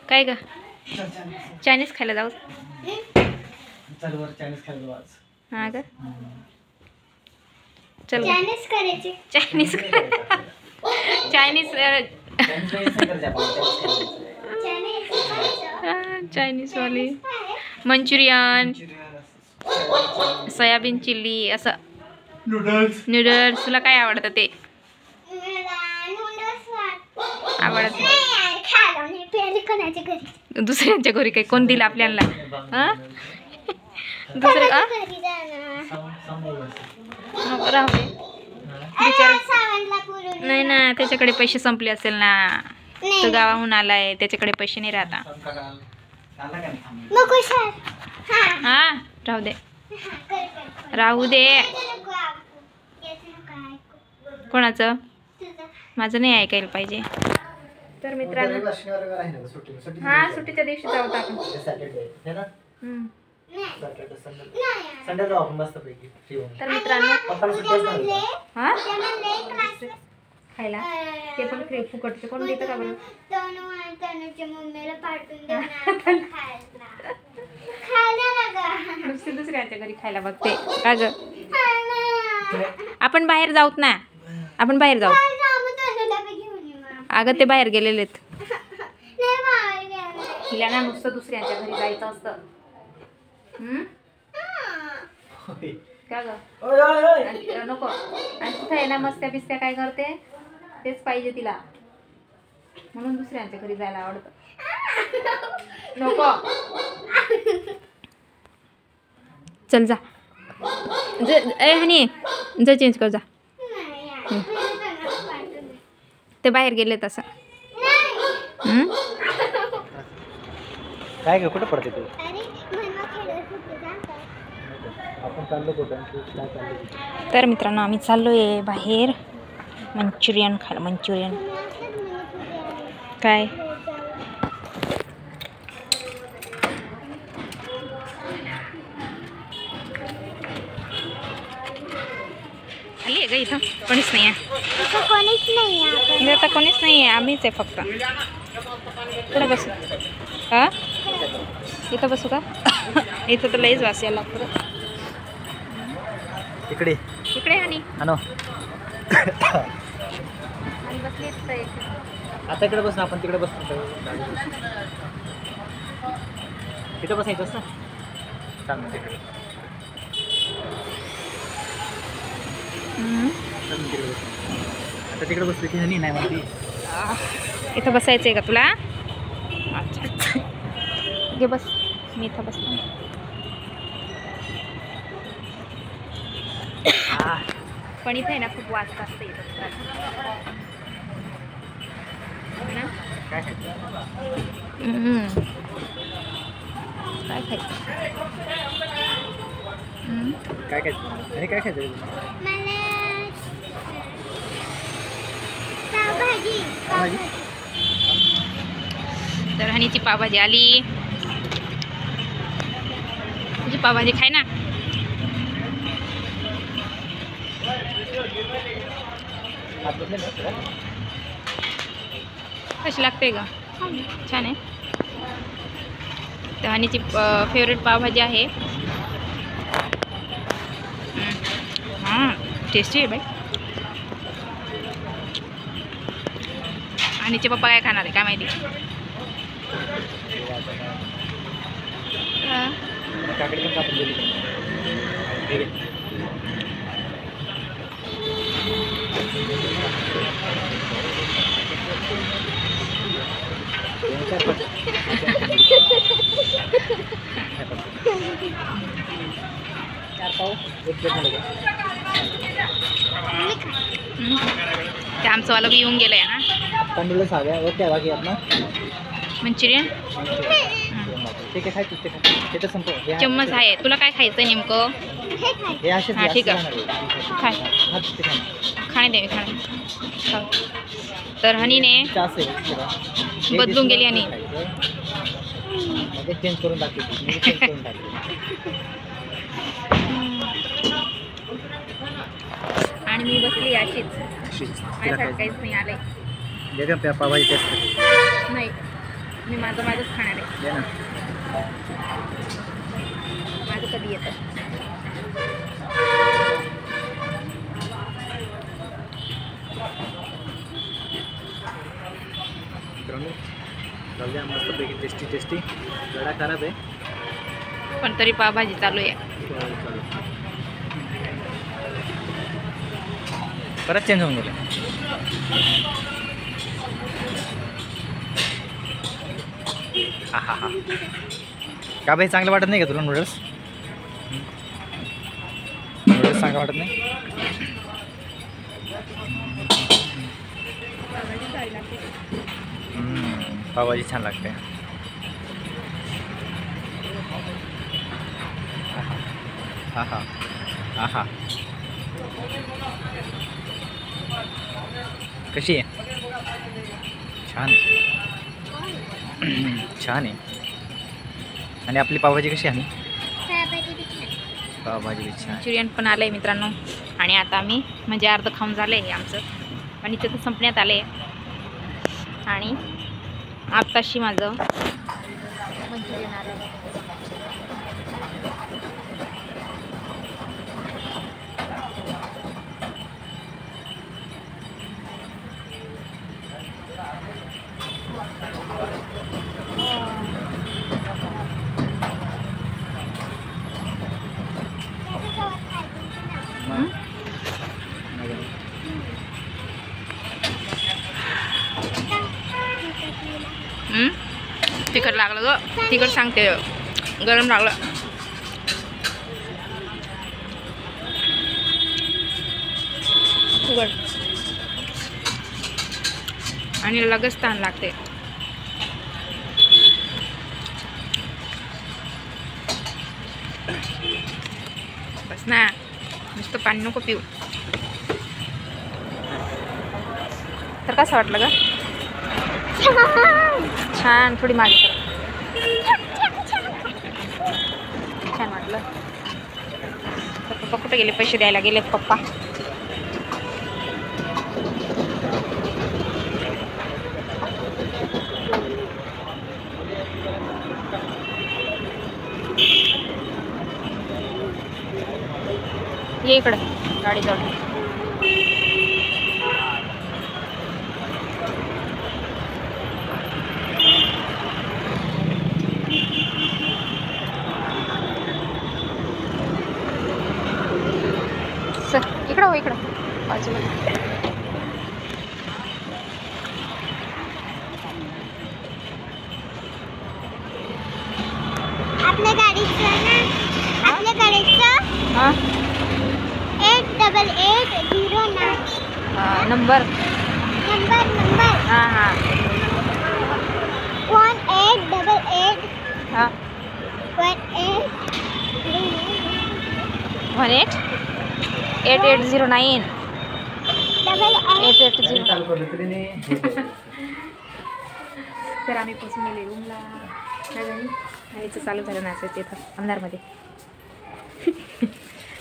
काय ग चायनीज खायला जाऊ चल वर चायनीज खायला जाऊ आज. हा ग चल चायनीज करायचे. चायनीज चायनीज चायनीज वाली मंचुरियन सोयाबीन चिल्ली असं नूडल्स. नूडल्स. तुला काय आवडतं ते आवडत दुसऱ्यांच्या घरी काही कोण दिलं आपल्याला हा दुसरे नको राहू दे बिचारा. नाही ना त्याच्याकडे पैसे संपले असेल ना तो गावाहून आलाय त्याच्याकडे पैसे नाही राहता. हा राहू दे राहू दे. कोणाचं माझं नाही ऐकायला पाहिजे. तर मित्रांनो हा सुट्टीच्या दिवशी जाऊ आपण. तर मित्रांनो हा खायला ते पण फ्री फुकटचे कोण देतं का बरं. नुसते दुसऱ्याच्या घरी खायला बघते का ग. आपण बाहेर जाऊत ना आपण बाहेर जाऊ. अगं ते बाहेर गेलेलेत हिला ना नुसतं दुसऱ्यांच्या घरी जायचं असतं. का ग नको. आणि तिथं आहे ना मस्त्या बिस्त्या काय करते तेच पाहिजे तिला म्हणून दुसऱ्यांच्या घरी जायला आवडतं. नको चल जा ए हनी जा चेंज कर जा. ते बाहेर गेले तसं. काय ग कुठं पडते तू. आपण चाललो कुठं. तर मित्रांनो आम्ही चाललोय बाहेर मंचुरियन खायला. मंचुरियन काय खाली आहे का इथं कोणीच नाही आहे. इथं आता कोणीच नाही आहे आम्हीच आहे फक्त. पुढे बसू हा इथं बसू का इथं तर लईच वास यायला लागतो. इकडे इकडे आणि आणो बसली आता इकडे बस ना. आपण तिकडे बसतो तिकडे बसायचं असतं. सांग ना तिकडे आता तिकडे बसतो की नाही माहिती. इथं बसायचं आहे का तुला. अच्छा घे बस मी इथं बसतो. पण इथे आहे ना खूप वाजत असते काय काय खायचं काय खायचं आणि काय खायचं. तर हनीची पावभाजी आली. तुझी पावभाजी खाय ना. कशी लागते ग छान आहे. तर हनीची फेवरेट पावभाजी आहे. हां टेस्टी आहे बाई. हनीचे पप्पा काय खाणार आहे काय माहिती. ते आमचं वाला बी येऊन गेलंय ना. नूडल्स आ गया. और क्या बाकी अपना मंचुरियन. ठीक आहे खायचं ते खाय. ते संपव. चम्मच आहे. तुला काय खायचं नेमकं. हे असेच हां ठीक आहे खाय खाणे दे खाणे. तर हनीने बदलून गेली आणि चेंज करून टाकली. आणि मी बसली अशीच. माझ्यासाठी काहीच नाही आलंय. पावभाजी टेस्ट नाही मी माझंच खाणार आहे. दे ना. माझं कधी येतं. मित्रांनो जाऊया मस्तपैकी टेस्टी गडा खराब आहे पण तरी पावभाजी चालू आहे. परत चेंज होऊन गेलं. हा का भाई चांगलं वाटत नाही का तुला नूडल्स? नूडल्स चांगलं वाटत नाही? पावभाजी छान लागते. हा कशी आहे? छान छान आहे. आणि आपली पावभाजी कशी आहे? पावभाजी बी छान. मंचुरियन पण आलं आहे मित्रांनो. आणि आता आम्ही म्हणजे अर्ध खाऊन झालं आहे आमचं आणि तिथं संपण्यात आलं आहे. आणि आत्ताशी माझं मंचुरियन आलं आहे. तिखट लागलं ग. तिखट सांगते गरम लागलं. उघड आणि लगेच ताण लागते. बस ना नुसतं पाणी नको पिऊ. तर कसं वाटलं ग? छान. थोडी मागे कर. छान वाटलं. तर पप्पा कुठे गेले? पैसे द्यायला गेलेत पप्पा. ये इकडं गाडी जवळ. इकडं हो इकडं बाजूला. आपल्या गाडीचं ना आपल्या गाडीचं 8880 नंबर हां 1888 हां 8809 8880. तर आम्ही पोचून गेले रूमला. यायचं चालू झालं नाचायचं तिथं अंधारमध्ये.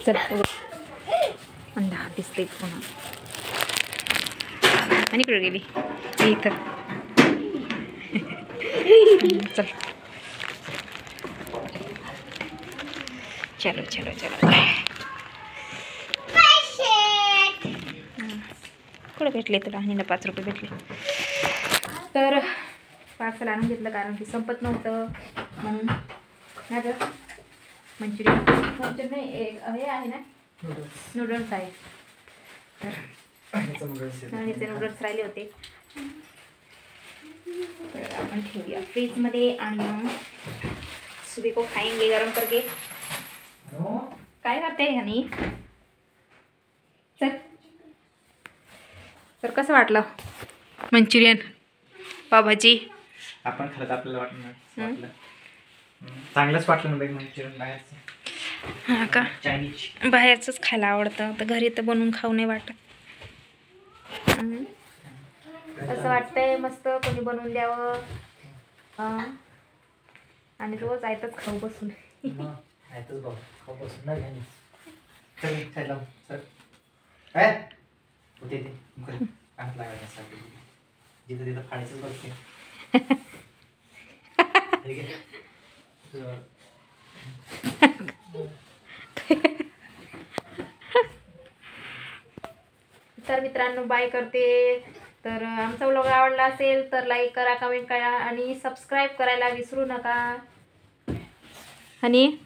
चल अंधार दिसते पुन्हा. आणि इकडे गेली इथं. चल चलो चलो चलो. कुठे भेटले तुला? आणि 5 रुपये भेटले. तर पार्सल आणून घेतलं कारण की संपत नव्हतं म्हणून. नाही तर मंचुरियन नाही हे आहे ना नूडल्स आहे. तर आणि ते नूडल्स राहिले होते. तर आपण ठेवूया फ्रीजमध्ये आणि मग सुबह को खाएंगे गरम करके. काय करते आणि चल. तर कसं वाटलं मंचुरियन पावभाजी? आपण खरंच आपल्याला वाटलं चांगलंच वाटलं ना बाई मंचुरियन बाहेरचं. हां का? चायनीज बाहेरचंच खायला आवडतं. तर घरी तर बनवून खाऊ नाही वाटत. असं वाटतंय मस्त कोणी बनवून द्यावं आणि रोज आयतच खाऊ बसून. आयतच बघ खाऊ बसून ना घ्या. चल खायला चल काय होते ते अंत लागायसाठी जिथं तिथं फाडायचंच बघते. ठीक आहे तुझं. तर मित्रांनो बाय करते. तर आमचा व्लॉग आवडला असेल तर लाईक करा, कमेंट करा आणि सबस्क्राईब करायला विसरू नका. आणि